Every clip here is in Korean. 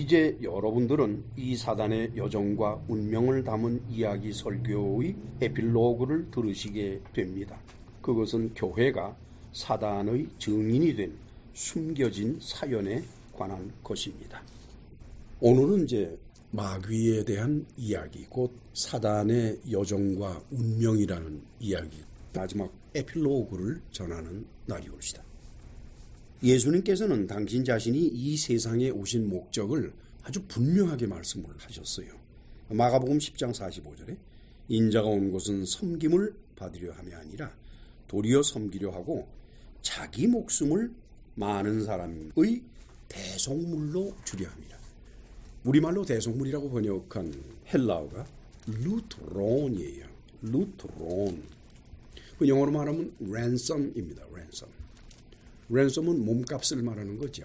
이제 여러분들은 이 사단의 여정과 운명을 담은 이야기 설교의 에필로그를 들으시게 됩니다. 그것은 교회가 사단의 증인이 된 숨겨진 사연에 관한 것입니다. 오늘은 이제 마귀에 대한 이야기, 곧 사단의 여정과 운명이라는 이야기, 마지막 에필로그를 전하는 날이 올시다. 예수님께서는 당신 자신이 이 세상에 오신 목적을 아주 분명하게 말씀을 하셨어요. 마가복음 10장 45절에 인자가 온 곳은 섬김을 받으려 함이 아니라 도리어 섬기려 하고 자기 목숨을 많은 사람의 대속물로 주려 합니다. 우리말로 대속물이라고 번역한 헬라어가 루트론이에요. 루트론. 그 영어로 말하면 ransom입니다. 랜섬은 몸값을 말하는 거죠.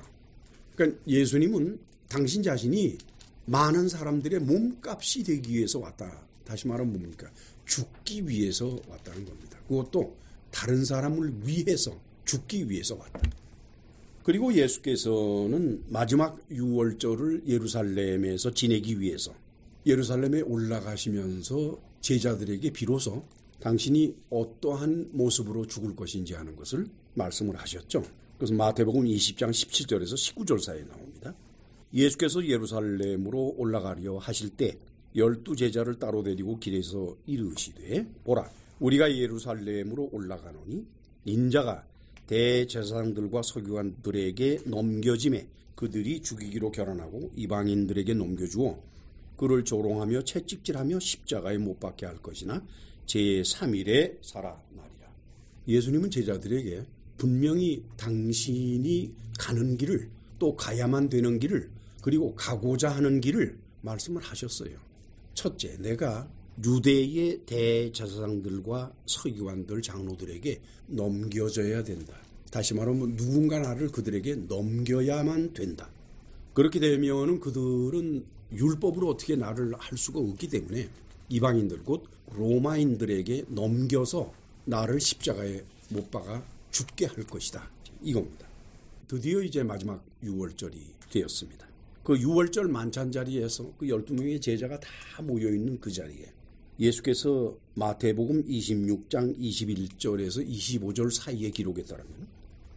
그러니까 예수님은 당신 자신이 많은 사람들의 몸값이 되기 위해서 왔다. 다시 말하면 뭡니까? 죽기 위해서 왔다는 겁니다. 그것도 다른 사람을 위해서 죽기 위해서 왔다. 그리고 예수께서는 마지막 유월절을 예루살렘에서 지내기 위해서 예루살렘에 올라가시면서 제자들에게 비로소 당신이 어떠한 모습으로 죽을 것인지 하는 것을 말씀을 하셨죠. 그래서 마태복음 20장 17절에서 19절 사이에 나옵니다. 예수께서 예루살렘으로 올라가려 하실 때 12제자를 따로 데리고 길에서 이르시되 보라 우리가 예루살렘으로 올라가노니 인자가 대제사장들과 서기관들에게 넘겨짐에 그들이 죽이기로 결단하고 이방인들에게 넘겨주어 그를 조롱하며 채찍질하며 십자가에 못 박게 할 것이나 제3일에 살아나리라. 예수님은 제자들에게 분명히 당신이 가는 길을 또 가야만 되는 길을 그리고 가고자 하는 길을 말씀을 하셨어요. 첫째, 내가 유대의 대제사장들과 서기관들 장로들에게 넘겨져야 된다. 다시 말하면 누군가 나를 그들에게 넘겨야만 된다. 그렇게 되면 그들은 율법으로 어떻게 나를 할 수가 없기 때문에 이방인들 곧 로마인들에게 넘겨서 나를 십자가에 못 박아 죽게 할 것이다. 이겁니다. 드디어 이제 마지막 유월절이 되었습니다. 그 유월절 만찬 자리에서 그 12명의 제자가 다 모여있는 그 자리에 예수께서 마태복음 26장 21절에서 25절 사이의 기록에 따르면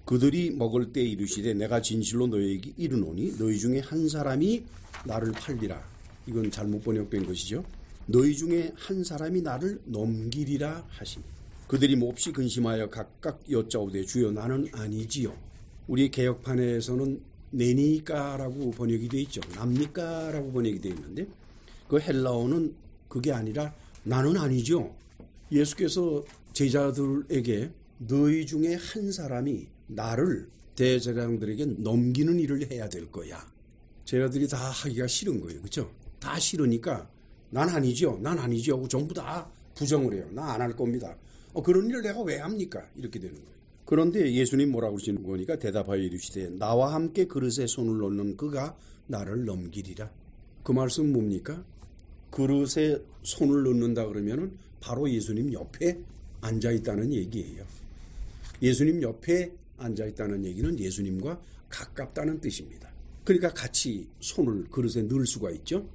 그들이 먹을 때 이르시되 내가 진실로 너희에게 이르노니 너희 중에 한 사람이 나를 팔리라. 이건 잘못 번역된 것이죠. 너희 중에 한 사람이 나를 넘기리라 하시니 그들이 몹시 근심하여 각각 여짜오되 주여 나는 아니지요. 우리 개혁판에서는 내니까라고 번역이 되어 있죠. 납니까라고 번역이 되어 있는데 그 헬라어는 그게 아니라 나는 아니죠. 예수께서 제자들에게 너희 중에 한 사람이 나를 대제사장들에게 넘기는 일을 해야 될 거야. 제자들이 다 하기가 싫은 거예요. 그렇죠? 다 싫으니까 난 아니죠. 하고 전부 다 부정을 해요. 나 안 할 겁니다. 그런 일을 내가 왜 합니까? 이렇게 되는 거예요. 그런데 예수님 뭐라고 그러시는 거니까 대답하여 이르시되 나와 함께 그릇에 손을 넣는 그가 나를 넘기리라. 그 말씀은 뭡니까? 그릇에 손을 넣는다 그러면은 바로 예수님 옆에 앉아있다는 얘기예요. 예수님 옆에 앉아있다는 얘기는 예수님과 가깝다는 뜻입니다. 그러니까 같이 손을 그릇에 넣을 수가 있죠.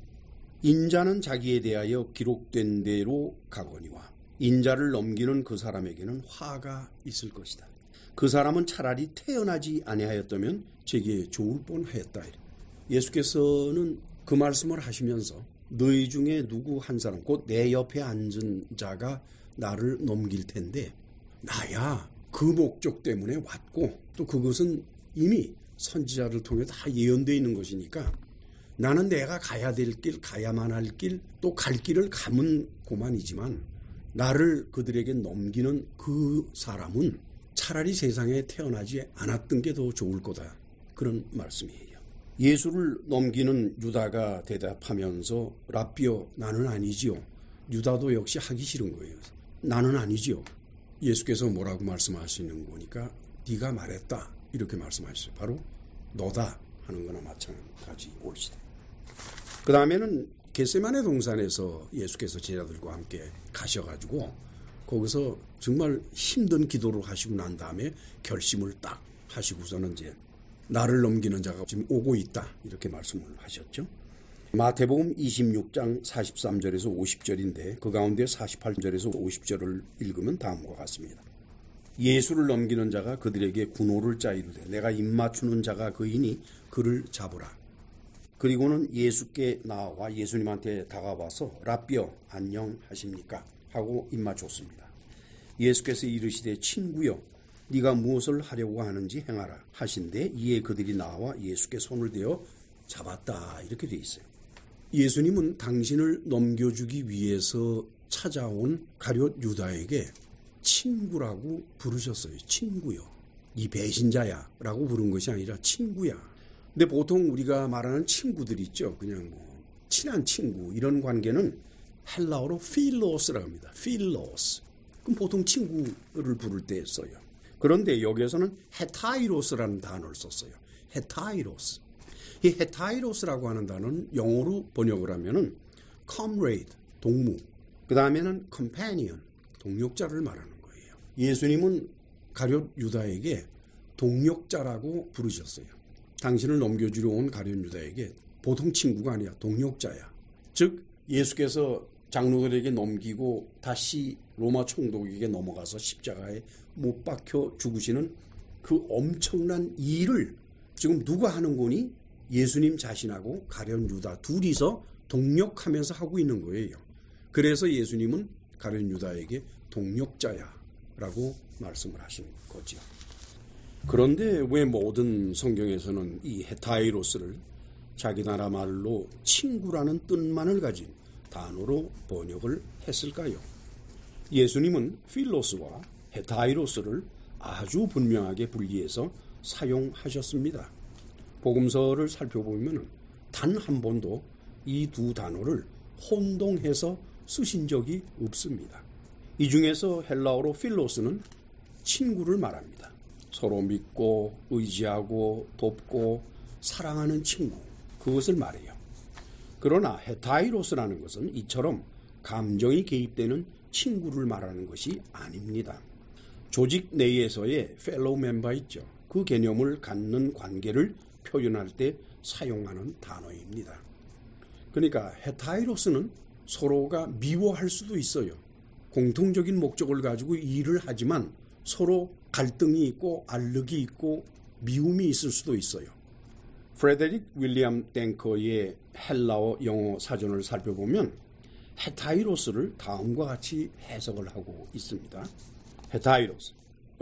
인자는 자기에 대하여 기록된 대로 가거니와 인자를 넘기는 그 사람에게는 화가 있을 것이다. 그 사람은 차라리 태어나지 아니하였다면 제게 좋을 뻔하였다. 예수께서는 그 말씀을 하시면서 너희 중에 누구 한 사람 곧 내 옆에 앉은 자가 나를 넘길 텐데 나야 그 목적 때문에 왔고 또 그것은 이미 선지자를 통해 다 예언되어 있는 것이니까 나는 내가 가야 될 길, 가야만 할 길, 또 갈 길을 가면 고만이지만 나를 그들에게 넘기는 그 사람은 차라리 세상에 태어나지 않았던 게 더 좋을 거다. 그런 말씀이에요. 예수를 넘기는 유다가 대답하면서 랍비여 나는 아니지요. 유다도 역시 하기 싫은 거예요. 나는 아니지요. 예수께서 뭐라고 말씀하시는 거니까 네가 말했다. 이렇게 말씀하셨어요. 바로 너다 하는 거나 마찬가지 옳시다. 그 다음에는 겟세마네 동산에서 예수께서 제자들과 함께 가셔가지고 거기서 정말 힘든 기도를 하시고 난 다음에 결심을 딱 하시고서는 이제 나를 넘기는 자가 지금 오고 있다. 이렇게 말씀을 하셨죠. 마태복음 26장 43절에서 50절인데 그 가운데 48절에서 50절을 읽으면 다음과 같습니다. 예수를 넘기는 자가 그들에게 군호를 짜이르되 내가 입맞추는 자가 그이니 그를 잡으라. 그리고는 예수께 나와 예수님한테 다가와서 랍비여 안녕하십니까 하고 입맞췄습니다. 예수께서 이르시되 친구여 네가 무엇을 하려고 하는지 행하라 하신대 이에 그들이 나와 예수께 손을 대어 잡았다. 이렇게 돼 있어요. 예수님은 당신을 넘겨주기 위해서 찾아온 가룟 유다에게 친구라고 부르셨어요. 친구요. 이 배신자야 라고 부른 것이 아니라 친구야. 근데 보통 우리가 말하는 친구들 있죠. 그냥 친한 친구 이런 관계는 헬라어로 필로스라고 합니다. 필로스. 그럼 보통 친구를 부를 때 써요. 그런데 여기에서는 헤타이로스라는 단어를 썼어요. 헤타이로스. 이 헤타이로스라고 하는 단어는 영어로 번역을 하면은 comrade, 동무. 그 다음에는 companion, 동역자를 말하는 거예요. 예수님은 가룟 유다에게 동역자라고 부르셨어요. 당신을 넘겨주려 온 가룟 유다에게 보통 친구가 아니야. 동역자야. 즉 예수께서 장로들에게 넘기고 다시 로마 총독에게 넘어가서 십자가에 못 박혀 죽으시는 그 엄청난 일을 지금 누가 하는 거니? 예수님 자신하고 가룟 유다 둘이서 동역하면서 하고 있는 거예요. 그래서 예수님은 가룟 유다에게 동역자야라고 말씀을 하신 거죠. 그런데 왜 모든 성경에서는 이 헤타이로스를 자기 나라 말로 친구라는 뜻만을 가진 단어로 번역을 했을까요? 예수님은 필로스와 헤타이로스를 아주 분명하게 분리해서 사용하셨습니다. 복음서를 살펴보면 단 한 번도 이 두 단어를 혼동해서 쓰신 적이 없습니다. 이 중에서 헬라어로 필로스는 친구를 말합니다. 서로 믿고 의지하고 돕고 사랑하는 친구, 그것을 말해요. 그러나 헤타이로스라는 것은 이처럼 감정이 개입되는 친구를 말하는 것이 아닙니다. 조직 내에서의 fellow member 있죠. 그 개념을 갖는 관계를 표현할 때 사용하는 단어입니다. 그러니까 헤타이로스는 서로가 미워할 수도 있어요. 공통적인 목적을 가지고 일을 하지만 서로 갈등이 있고 알력이 있고 미움이 있을 수도 있어요. 프레데릭 윌리엄 땡커의 헬라어 영어 사전을 살펴보면 헤타이로스를 다음과 같이 해석을 하고 있습니다. 헤타이로스,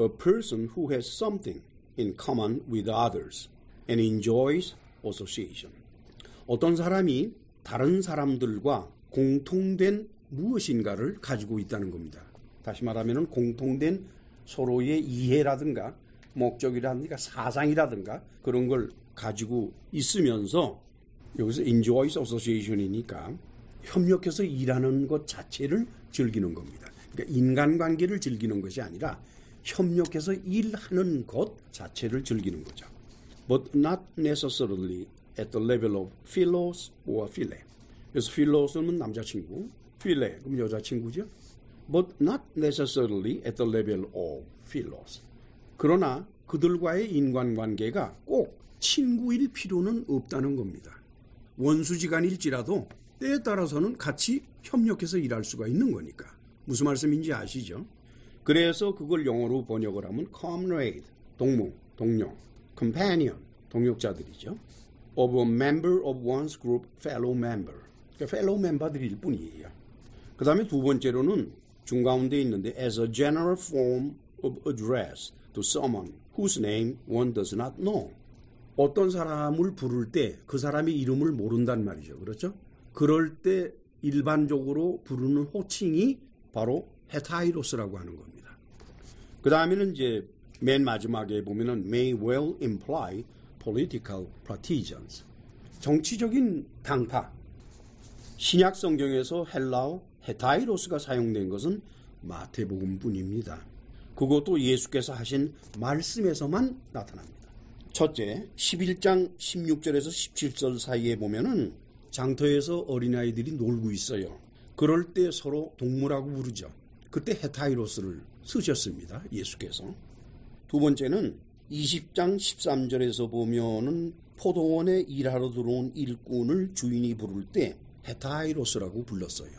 a person who has something in common with others and enjoys association. 어떤 사람이 다른 사람들과 공통된 무엇인가를 가지고 있다는 겁니다. 다시 말하면 공통된 서로의 이해라든가 목적이라든가 사상이라든가 그런 걸 가지고 있으면서 여기서 enjoys association이니까 협력해서 일하는 것 자체를 즐기는 겁니다. 그러니까 인간관계를 즐기는 것이 아니라 협력해서 일하는 것 자체를 즐기는 거죠. But not necessarily at the level of philos or philia. 그래서 philos는 남자친구, philia 그럼 여자친구죠. But not necessarily at the level of philos. 그러나 그들과의 인간관계가 꼭 친구일 필요는 없다는 겁니다. 원수지간일지라도 때에 따라서는 같이 협력해서 일할 수가 있는 거니까. 무슨 말씀인지 아시죠? 그래서 그걸 영어로 번역을 하면 comrade, 동무, 동료, companion, 동역자들이죠. of a member of one's group, fellow member. 그러니까 fellow member들일 뿐이에요. 그 다음에 두 번째로는 중가운데 있는데 as a general form of address to someone whose name one does not know. 어떤 사람을 부를 때 그 사람의 이름을 모른단 말이죠. 그렇죠? 그럴 때 일반적으로 부르는 호칭이 바로 헤타이로스라고 하는 겁니다. 그 다음에는 이제 맨 마지막에 보면은 may well imply political partisans. 정치적인 당파. 신약 성경에서 헬라어 헤타이로스가 사용된 것은 마태복음뿐입니다. 그것도 예수께서 하신 말씀에서만 나타납니다. 첫째, 11장 16절에서 17절 사이에 보면은 장터에서 어린아이들이 놀고 있어요. 그럴 때 서로 동무라고 부르죠. 그때 헤타이로스를 쓰셨습니다. 예수께서. 두 번째는 20장 13절에서 보면은 포도원에 일하러 들어온 일꾼을 주인이 부를 때 헤타이로스라고 불렀어요.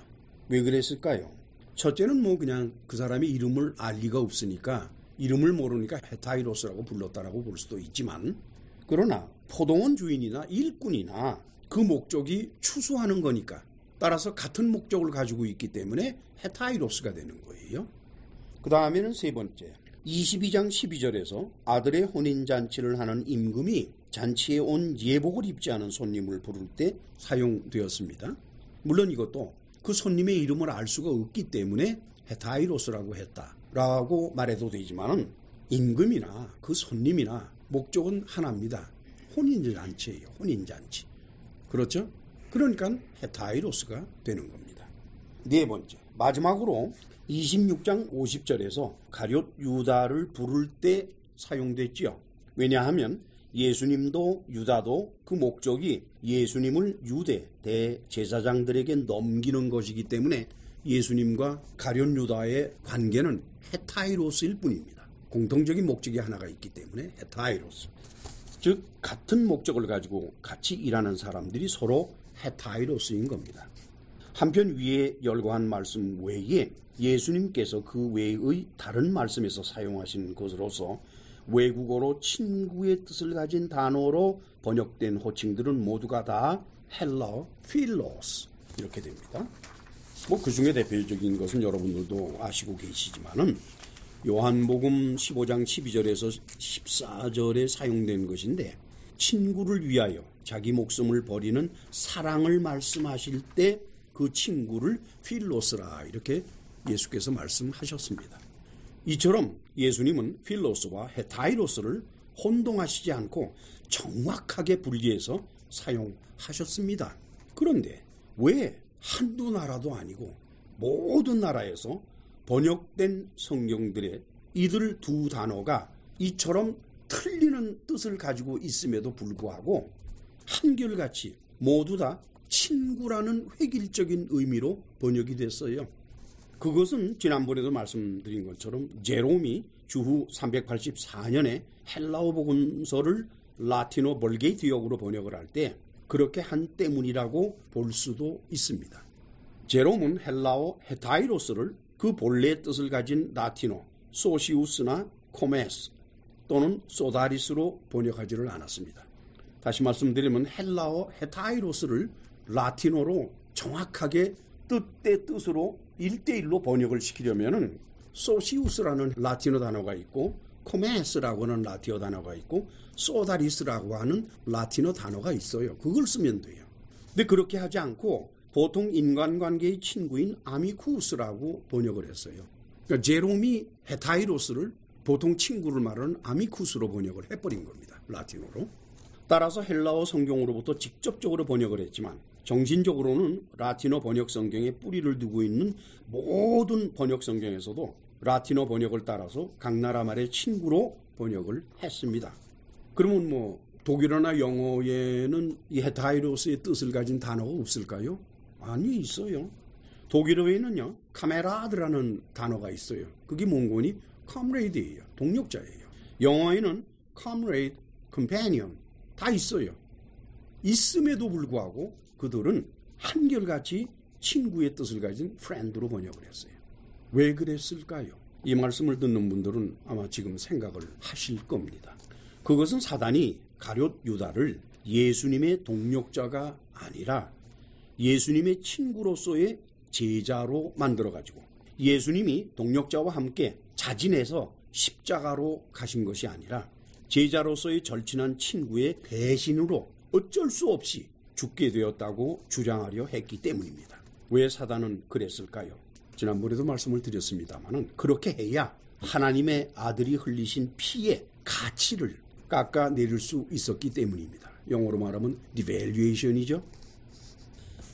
왜 그랬을까요? 첫째는 뭐 그냥 그 사람의 이름을 알 리가 없으니까 이름을 모르니까 헤타이로스라고 불렀다라고 볼 수도 있지만, 그러나 포도원 주인이나 일꾼이나 그 목적이 추수하는 거니까 따라서 같은 목적을 가지고 있기 때문에 헤타이로스가 되는 거예요. 그 다음에는 세 번째, 22장 12절에서 아들의 혼인잔치를 하는 임금이 잔치에 온 예복을 입지 않은 손님을 부를 때 사용되었습니다. 물론 이것도 그 손님의 이름을 알 수가 없기 때문에 헤타이로스라고 했다라고 말해도 되지만, 임금이나 그 손님이나 목적은 하나입니다. 혼인잔치예요. 혼인잔치. 그렇죠? 그러니까 헤타이로스가 되는 겁니다. 네 번째, 마지막으로 26장 50절에서 가룟 유다를 부를 때 사용됐지요. 왜냐하면 예수님도 유다도 그 목적이 예수님을 유대 대제사장들에게 넘기는 것이기 때문에 예수님과 가룟 유다의 관계는 헤타이로스일 뿐입니다. 공통적인 목적이 하나가 있기 때문에 헤타이로스. 즉 같은 목적을 가지고 같이 일하는 사람들이 서로 헤타이로스인 겁니다. 한편 위에 열거한 말씀 외에 예수님께서 그 외의 다른 말씀에서 사용하신 것으로서 외국어로 친구의 뜻을 가진 단어로 번역된 호칭들은 모두가 다 헬라어 필로스 이렇게 됩니다. 뭐 그 중에 대표적인 것은 여러분들도 아시고 계시지만은 요한복음 15장 12절에서 14절에 사용된 것인데, 친구를 위하여 자기 목숨을 버리는 사랑을 말씀하실 때 그 친구를 필로스라 이렇게 예수께서 말씀하셨습니다. 이처럼 예수님은 필로스와 헤타이로스를 혼동하시지 않고 정확하게 분리해서 사용하셨습니다. 그런데 왜 한두 나라도 아니고 모든 나라에서 번역된 성경들의 이들 두 단어가 이처럼 틀리는 뜻을 가지고 있음에도 불구하고 한결같이 모두 다 친구라는 획일적인 의미로 번역이 됐어요. 그것은 지난번에도 말씀드린 것처럼 제롬이 주후 384년에 헬라어 복음서를 라틴어 벌게이트역으로 번역을 할 때 그렇게 한 때문이라고 볼 수도 있습니다. 제롬은 헬라어 헤타이로스를 그 본래의 뜻을 가진 라틴어 소시우스나 코메스 또는 소다리스로 번역하지를 않았습니다. 다시 말씀드리면 헬라어 헤타이로스를 라틴어로 정확하게 뜻대 뜻으로 1대1로 번역을 시키려면 소시우스라는 라틴어 단어가 있고 코메스라고 하는 라틴어 단어가 있고 소다리스라고 하는 라틴어 단어가 있어요. 그걸 쓰면 돼요. 근데 그렇게 하지 않고 보통 인간관계의 친구인 아미쿠스라고 번역을 했어요. 그러니까 제롬이 헤타이로스를 보통 친구를 말하는 아미쿠스로 번역을 해버린 겁니다. 라틴어로. 따라서 헬라어 성경으로부터 직접적으로 번역을 했지만 정신적으로는 라틴어 번역 성경에 뿌리를 두고 있는 모든 번역 성경에서도 라틴어 번역을 따라서 각 나라 말의 친구로 번역을 했습니다. 그러면 뭐 독일어나 영어에는 이 헤타이로스의 뜻을 가진 단어가 없을까요? 아니, 있어요. 독일어에는요, 카메라드라는 단어가 있어요. 그게 몽고니 comrade예요. 동력자예요. 영어에는 comrade, companion 다 있어요. 있음에도 불구하고 그들은 한결같이 친구의 뜻을 가진 friend로 번역을 했어요. 왜 그랬을까요? 이 말씀을 듣는 분들은 아마 지금 생각을 하실 겁니다. 그것은 사단이 가룟 유다를 예수님의 동력자가 아니라 예수님의 친구로서의 제자로 만들어가지고 예수님이 동력자와 함께 자진해서 십자가로 가신 것이 아니라 제자로서의 절친한 친구의 배신으로 어쩔 수 없이 죽게 되었다고 주장하려 했기 때문입니다. 왜 사단은 그랬을까요? 지난번에도 말씀을 드렸습니다만 그렇게 해야 하나님의 아들이 흘리신 피의 가치를 깎아내릴 수 있었기 때문입니다. 영어로 말하면 devaluation이죠.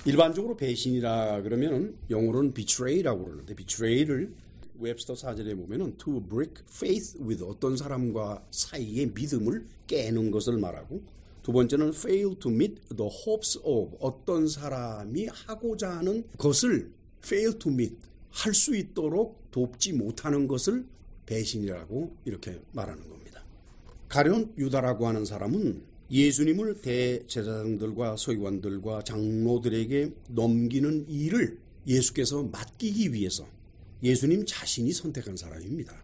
일반적으로 배신이라 그러면 영어로는 betray라고 그러는데 betray를 웹스터 사전에 보면은 to break faith with 어떤 사람과 사이의 믿음을 깨는 것을 말하고, 두 번째는 fail to meet the hopes of 어떤 사람이 하고자 하는 것을 fail to meet 할 수 있도록 돕지 못하는 것을 배신이라고 이렇게 말하는 겁니다. 가룟 유다라고 하는 사람은 예수님을 대제사장들과 서기관들과 장로들에게 넘기는 일을 예수께서 맡기기 위해서 예수님 자신이 선택한 사람입니다.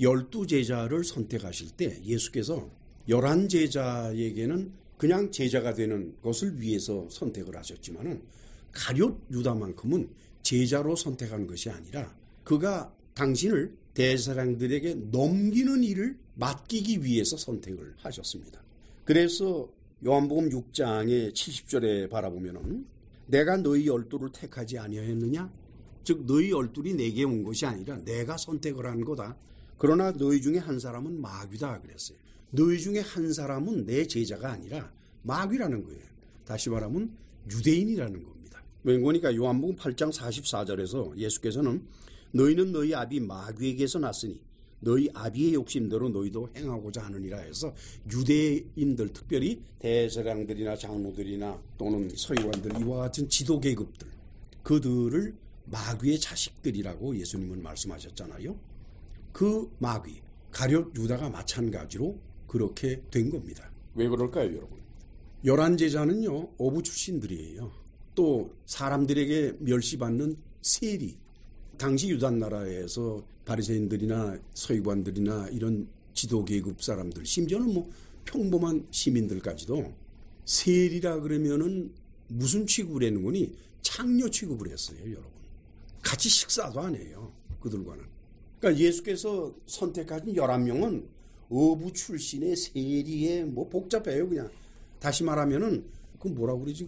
12제자를 선택하실 때 예수께서 11제자에게는 그냥 제자가 되는 것을 위해서 선택을 하셨지만은 가룟 유다만큼은 제자로 선택한 것이 아니라 그가 당신을 대제사장들에게 넘기는 일을 맡기기 위해서 선택을 하셨습니다. 그래서 요한복음 6장의 70절에 바라보면은 내가 너희 12를 택하지 아니하였느냐? 즉 너희 12이 내게 온 것이 아니라 내가 선택을 한 거다. 그러나 너희 중에 한 사람은 마귀다 그랬어요. 너희 중에 한 사람은 내 제자가 아니라 마귀라는 거예요. 다시 말하면 유대인이라는 겁니다. 왜냐니까 요한복음 8장 44절에서 예수께서는 너희는 너희 아비 마귀에게서 났으니 너희 아비의 욕심대로 너희도 행하고자 하느니라 해서 유대인들, 특별히 대제사장들이나 장로들이나 또는 서기관들, 이와 같은 지도계급들, 그들을 마귀의 자식들이라고 예수님은 말씀하셨잖아요. 그 마귀, 가룟 유다가 마찬가지로 그렇게 된 겁니다. 왜 그럴까요, 여러분? 11제자는요 어부 출신들이에요. 또 사람들에게 멸시받는 세리, 당시 유다 나라에서 바리새인들이나 서기관들이나 이런 지도계급 사람들, 심지어는 뭐 평범한 시민들까지도 세리라 그러면은 무슨 취급을 했는 거니? 창녀 취급을 했어요, 여러분. 같이 식사도 안 해요, 그들과는. 그러니까 예수께서 선택하신 11명은 어부 출신의 세리의 뭐 복잡해요, 그냥. 다시 말하면은 그 뭐라고 그러지?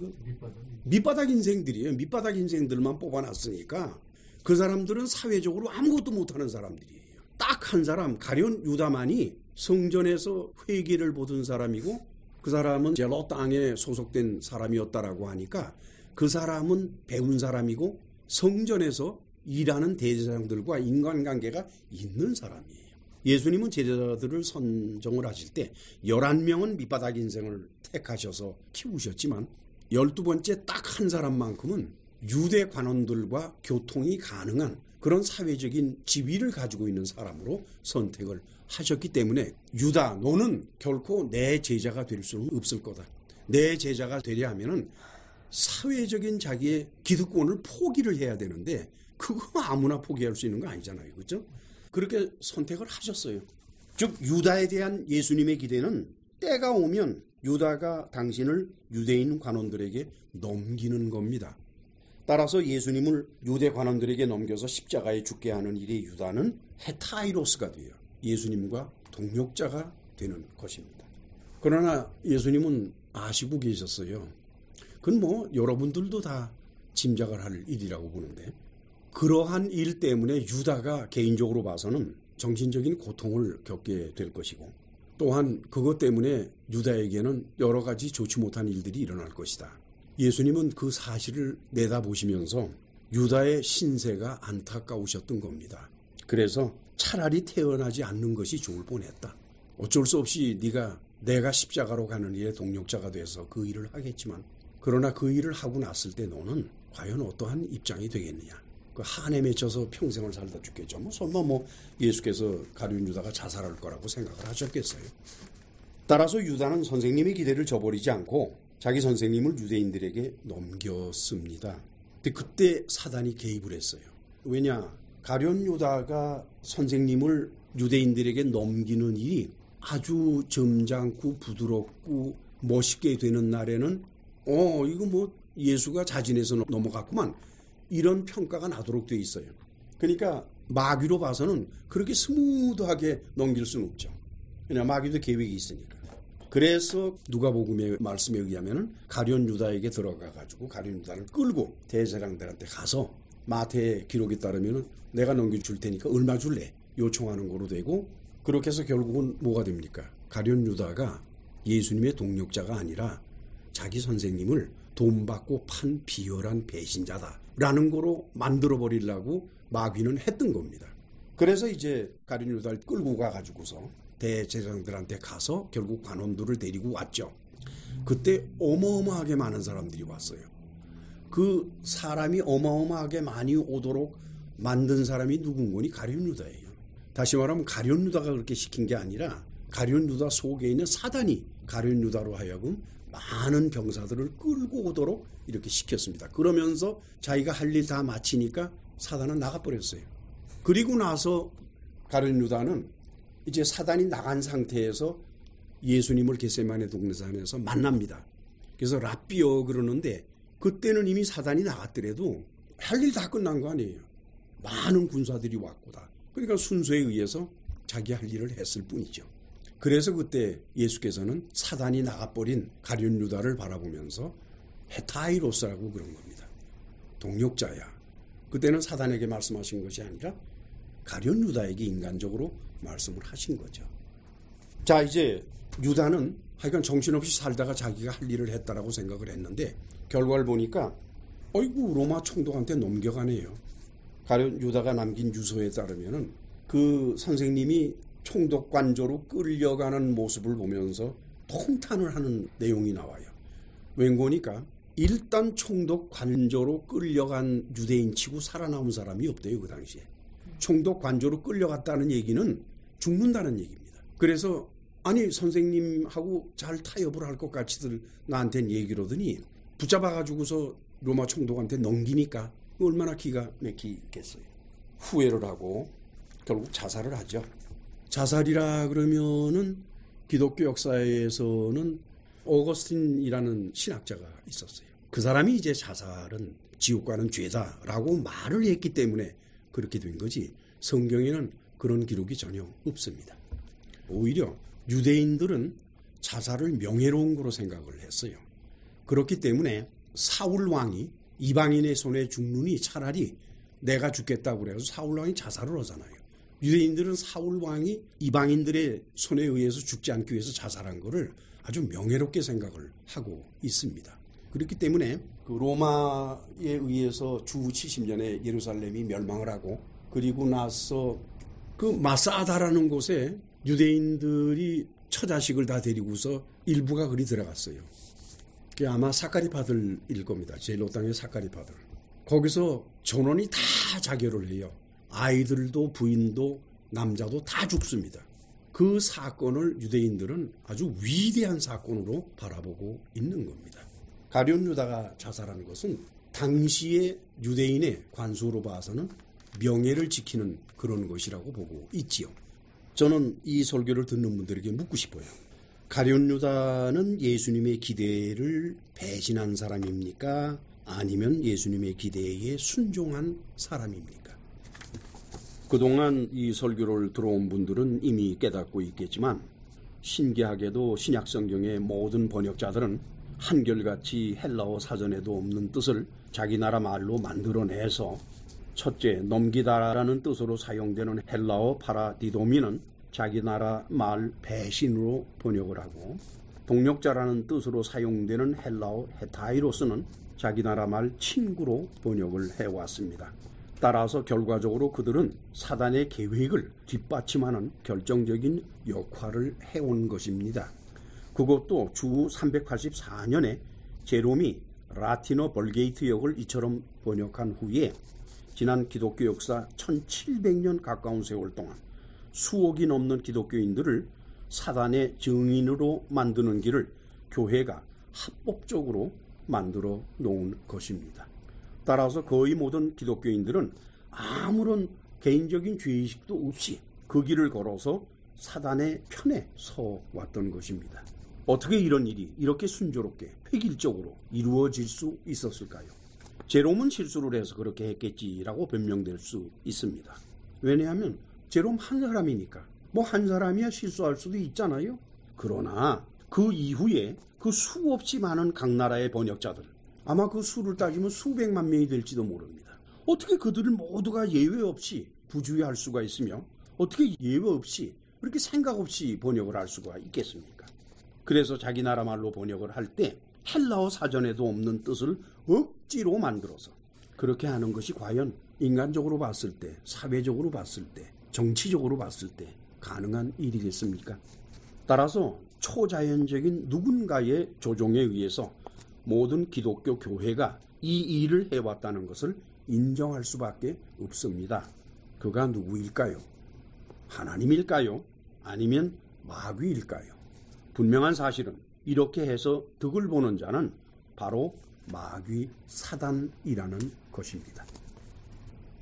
밑바닥 인생들이에요. 밑바닥 인생들만 뽑아놨으니까 그 사람들은 사회적으로 아무것도 못하는 사람들이에요. 딱 한 사람, 가룟 유다만이 성전에서 회개를 보던 사람이고 그 사람은 젤로 땅에 소속된 사람이었다라고 하니까 그 사람은 배운 사람이고 성전에서 일하는 대제사장들과 인간관계가 있는 사람이에요. 예수님은 제자들을 선정을 하실 때 11명은 밑바닥 인생을 택하셔서 키우셨지만 12번째 딱 한 사람만큼은 유대 관원들과 교통이 가능한 그런 사회적인 지위를 가지고 있는 사람으로 선택을 하셨기 때문에 유다, 너는 결코 내 제자가 될 수는 없을 거다. 내 제자가 되려 하면은 사회적인 자기의 기득권을 포기를 해야 되는데 그거 아무나 포기할 수 있는 거 아니잖아요. 그렇죠? 그렇게 선택을 하셨어요. 즉 유다에 대한 예수님의 기대는 때가 오면 유다가 당신을 유대인 관원들에게 넘기는 겁니다. 따라서 예수님을 유대 관원들에게 넘겨서 십자가에 죽게 하는 일에 유다는 헤타이로스가 돼요. 예수님과 동역자가 되는 것입니다. 그러나 예수님은 아시고 계셨어요. 그건 뭐 여러분들도 다 짐작을 할 일이라고 보는데 그러한 일 때문에 유다가 개인적으로 봐서는 정신적인 고통을 겪게 될 것이고 또한 그것 때문에 유다에게는 여러 가지 좋지 못한 일들이 일어날 것이다. 예수님은 그 사실을 내다보시면서 유다의 신세가 안타까우셨던 겁니다. 그래서 차라리 태어나지 않는 것이 좋을 뻔했다. 어쩔 수 없이 내가 십자가로 가는 일에 동력자가 돼서 그 일을 하겠지만 그러나 그 일을 하고 났을 때 너는 과연 어떠한 입장이 되겠느냐. 그 한에 맺혀서 평생을 살다 죽겠죠. 설마 예수께서 가룟 유다가 자살할 거라고 생각을 하셨겠어요. 따라서 유다는 선생님의 기대를 저버리지 않고 자기 선생님을 유대인들에게 넘겼습니다. 근데 그때 사단이 개입을 했어요. 왜냐? 가룟 유다가 선생님을 유대인들에게 넘기는 일이 아주 점잖고 부드럽고 멋있게 되는 날에는 이거 예수가 자진해서 넘어갔구만 이런 평가가 나도록 돼 있어요. 그러니까 마귀로 봐서는 그렇게 스무드하게 넘길 수는 없죠. 그냥 마귀도 계획이 있으니까. 그래서 누가복음의 말씀에 의하면 가룟 유다에게 들어가가지고 가룟 유다를 끌고 대제사장들한테 가서 마태의 기록에 따르면 내가 넘겨줄 테니까 얼마 줄래? 요청하는 거로 되고 그렇게 해서 결국은 뭐가 됩니까? 가룟 유다가 예수님의 동력자가 아니라 자기 선생님을 돈 받고 판 비열한 배신자다라는 거로 만들어버리려고 마귀는 했던 겁니다. 그래서 이제 가룟 유다를 끌고 가가지고서 대제사장들한테 가서 결국 관원들을 데리고 왔죠. 그때 어마어마하게 많은 사람들이 왔어요. 그 사람이 어마어마하게 많이 오도록 만든 사람이 누군 거니? 가룟 유다예요. 다시 말하면 가룟 유다가 그렇게 시킨 게 아니라 가룟 유다 속에 있는 사단이 가룟 유다로 하여금 많은 병사들을 끌고 오도록 이렇게 시켰습니다. 그러면서 자기가 할 일 다 마치니까 사단은 나가버렸어요. 그리고 나서 가룟 유다는 이제 사단이 나간 상태에서 예수님을 겟세마네 동산에서 만납니다. 그래서 랍비여 그러는데 그때는 이미 사단이 나갔더라도 할 일 다 끝난 거 아니에요. 많은 군사들이 왔고다. 그러니까 순서에 의해서 자기 할 일을 했을 뿐이죠. 그래서 그때 예수께서는 사단이 나가버린 가룟 유다를 바라보면서 헤타이로스라고 그런 겁니다. 동역자야. 그때는 사단에게 말씀하신 것이 아니라 가룟 유다에게 인간적으로 말씀을 하신 거죠. 자, 이제 유다는 하여간 정신없이 살다가 자기가 할 일을 했다라고 생각을 했는데 결과를 보니까 어이구 로마 총독한테 넘겨가네요. 가룟 유다가 남긴 유서에 따르면은 그 선생님이 총독 관저로 끌려가는 모습을 보면서 통탄을 하는 내용이 나와요. 웬거니까 일단 총독 관저로 끌려간 유대인 치고 살아남은 사람이 없대요. 그 당시에. 총독 관저로 끌려갔다는 얘기는 죽는다는 얘기입니다. 그래서 아니 선생님하고 잘 타협을 할 것 같이들 나한테는 얘기를 하더니 붙잡아가지고서 로마 총독한테 넘기니까 얼마나 기가 막히겠어요. 후회를 하고 결국 자살을 하죠. 자살이라 그러면은 기독교 역사에서는 어거스틴이라는 신학자가 있었어요. 그 사람이 이제 자살은 지옥 가는 죄다라고 말을 했기 때문에 그렇게 된 거지 성경에는 그런 기록이 전혀 없습니다. 오히려 유대인들은 자살을 명예로운 거로 생각을 했어요. 그렇기 때문에 사울 왕이 이방인의 손에 죽느니 차라리 내가 죽겠다고 그래서 사울 왕이 자살을 하잖아요. 유대인들은 사울 왕이 이방인들의 손에 의해서 죽지 않기 위해서 자살한 것을 아주 명예롭게 생각을 하고 있습니다. 그렇기 때문에 그 로마에 의해서 주 70년에 예루살렘이 멸망을 하고 그리고 나서 그 마사다라는 곳에 유대인들이 처자식을 다 데리고서 일부가 그리 들어갔어요. 그게 아마 사카리파들일 겁니다. 제일로 땅의 사카리파들. 거기서 전원이 다 자결을 해요. 아이들도 부인도 남자도 다 죽습니다. 그 사건을 유대인들은 아주 위대한 사건으로 바라보고 있는 겁니다. 가룟 유다가 자살한 것은 당시의 유대인의 관습으로 봐서는 명예를 지키는 그런 것이라고 보고 있지요. 저는 이 설교를 듣는 분들에게 묻고 싶어요. 가룟 유다는 예수님의 기대를 배신한 사람입니까? 아니면 예수님의 기대에 순종한 사람입니까? 그동안 이 설교를 들어온 분들은 이미 깨닫고 있겠지만 신기하게도 신약성경의 모든 번역자들은 한결같이 헬라어 사전에도 없는 뜻을 자기 나라 말로 만들어내서 첫째, 넘기다라는 뜻으로 사용되는 헬라어 파라디도미는 자기 나라 말 배신으로 번역을 하고 동역자라는 뜻으로 사용되는 헬라어 헤타이로스는 자기 나라 말 친구로 번역을 해왔습니다. 따라서 결과적으로 그들은 사단의 계획을 뒷받침하는 결정적인 역할을 해온 것입니다. 그것도 주 384년에 제롬이 라틴어 벌게이트역을 이처럼 번역한 후에 지난 기독교 역사 1700년 가까운 세월 동안 수억이 넘는 기독교인들을 사단의 증인으로 만드는 길을 교회가 합법적으로 만들어 놓은 것입니다. 따라서 거의 모든 기독교인들은 아무런 개인적인 죄의식도 없이 그 길을 걸어서 사단의 편에 서 왔던 것입니다. 어떻게 이런 일이 이렇게 순조롭게 획일적으로 이루어질 수 있었을까요? 제롬은 실수를 해서 그렇게 했겠지라고 변명될 수 있습니다. 왜냐하면 제롬 한 사람이니까 뭐 한 사람이야 실수할 수도 있잖아요. 그러나 그 이후에 그 수없이 많은 각 나라의 번역자들 아마 그 수를 따지면 수백만 명이 될지도 모릅니다. 어떻게 그들을 모두가 예외 없이 부주의할 수가 있으며 어떻게 예외 없이 그렇게 생각 없이 번역을 할 수가 있겠습니까? 그래서 자기 나라 말로 번역을 할 때 헬라어 사전에도 없는 뜻을 억지로 만들어서 그렇게 하는 것이 과연 인간적으로 봤을 때, 사회적으로 봤을 때, 정치적으로 봤을 때 가능한 일이겠습니까? 따라서 초자연적인 누군가의 조종에 의해서 모든 기독교 교회가 이 일을 해왔다는 것을 인정할 수밖에 없습니다. 그가 누구일까요? 하나님일까요? 아니면 마귀일까요? 분명한 사실은 이렇게 해서 덕을 보는 자는 바로 마귀 사단이라는 것입니다.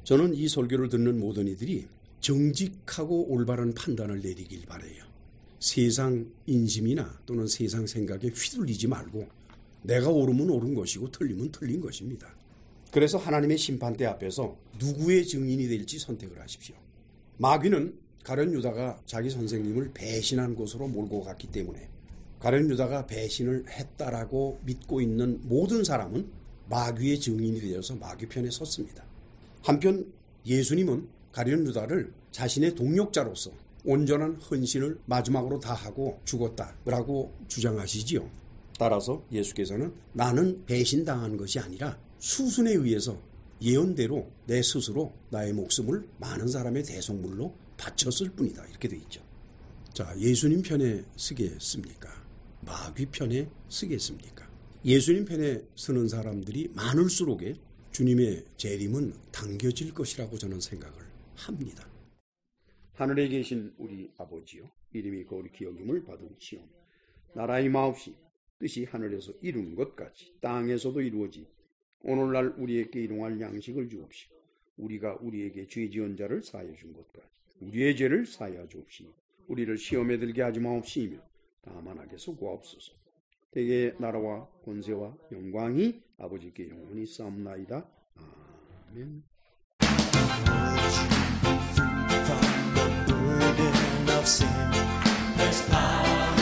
저는 이 설교를 듣는 모든 이들이 정직하고 올바른 판단을 내리길 바라요. 세상 인심이나 또는 세상 생각에 휘둘리지 말고 내가 옳으면 옳은 것이고 틀리면 틀린 것입니다. 그래서 하나님의 심판대 앞에서 누구의 증인이 될지 선택을 하십시오. 마귀는 가룟 유다가 자기 선생님을 배신한 곳으로 몰고 갔기 때문에 가룟 유다가 배신을 했다라고 믿고 있는 모든 사람은 마귀의 증인이 되어서 마귀 편에 섰습니다. 한편 예수님은 가룟 유다를 자신의 동력자로서 온전한 헌신을 마지막으로 다하고 죽었다라고 주장하시지요. 따라서 예수께서는 나는 배신당한 것이 아니라 수순에 의해서 예언대로 내 스스로 나의 목숨을 많은 사람의 대속물로 바쳤을 뿐이다. 이렇게 돼 있죠. 자, 예수님 편에 서겠습니까? 마귀 편에 서겠습니까? 예수님 편에 서는 사람들이 많을수록에 주님의 재림은 당겨질 것이라고 저는 생각을 합니다. 하늘에 계신 우리 아버지요, 이름이 거룩히 여김을 받을지어. 나라의 마옵시 뜻이 하늘에서 이루는 것 같이 땅에서도 이루어지. 오늘날 우리에게 일용할 양식을 주옵시고 우리가 우리에게 죄 지은 자를 사하여 준 것 같이 우리의 죄를 사하여 주옵시니 우리를 시험에 들게 하지 마옵시며 다만 악에서 구하옵소서. 대개 나라와 권세와 영광이 아버지께 영원히 싸움나이다. 아멘. There's power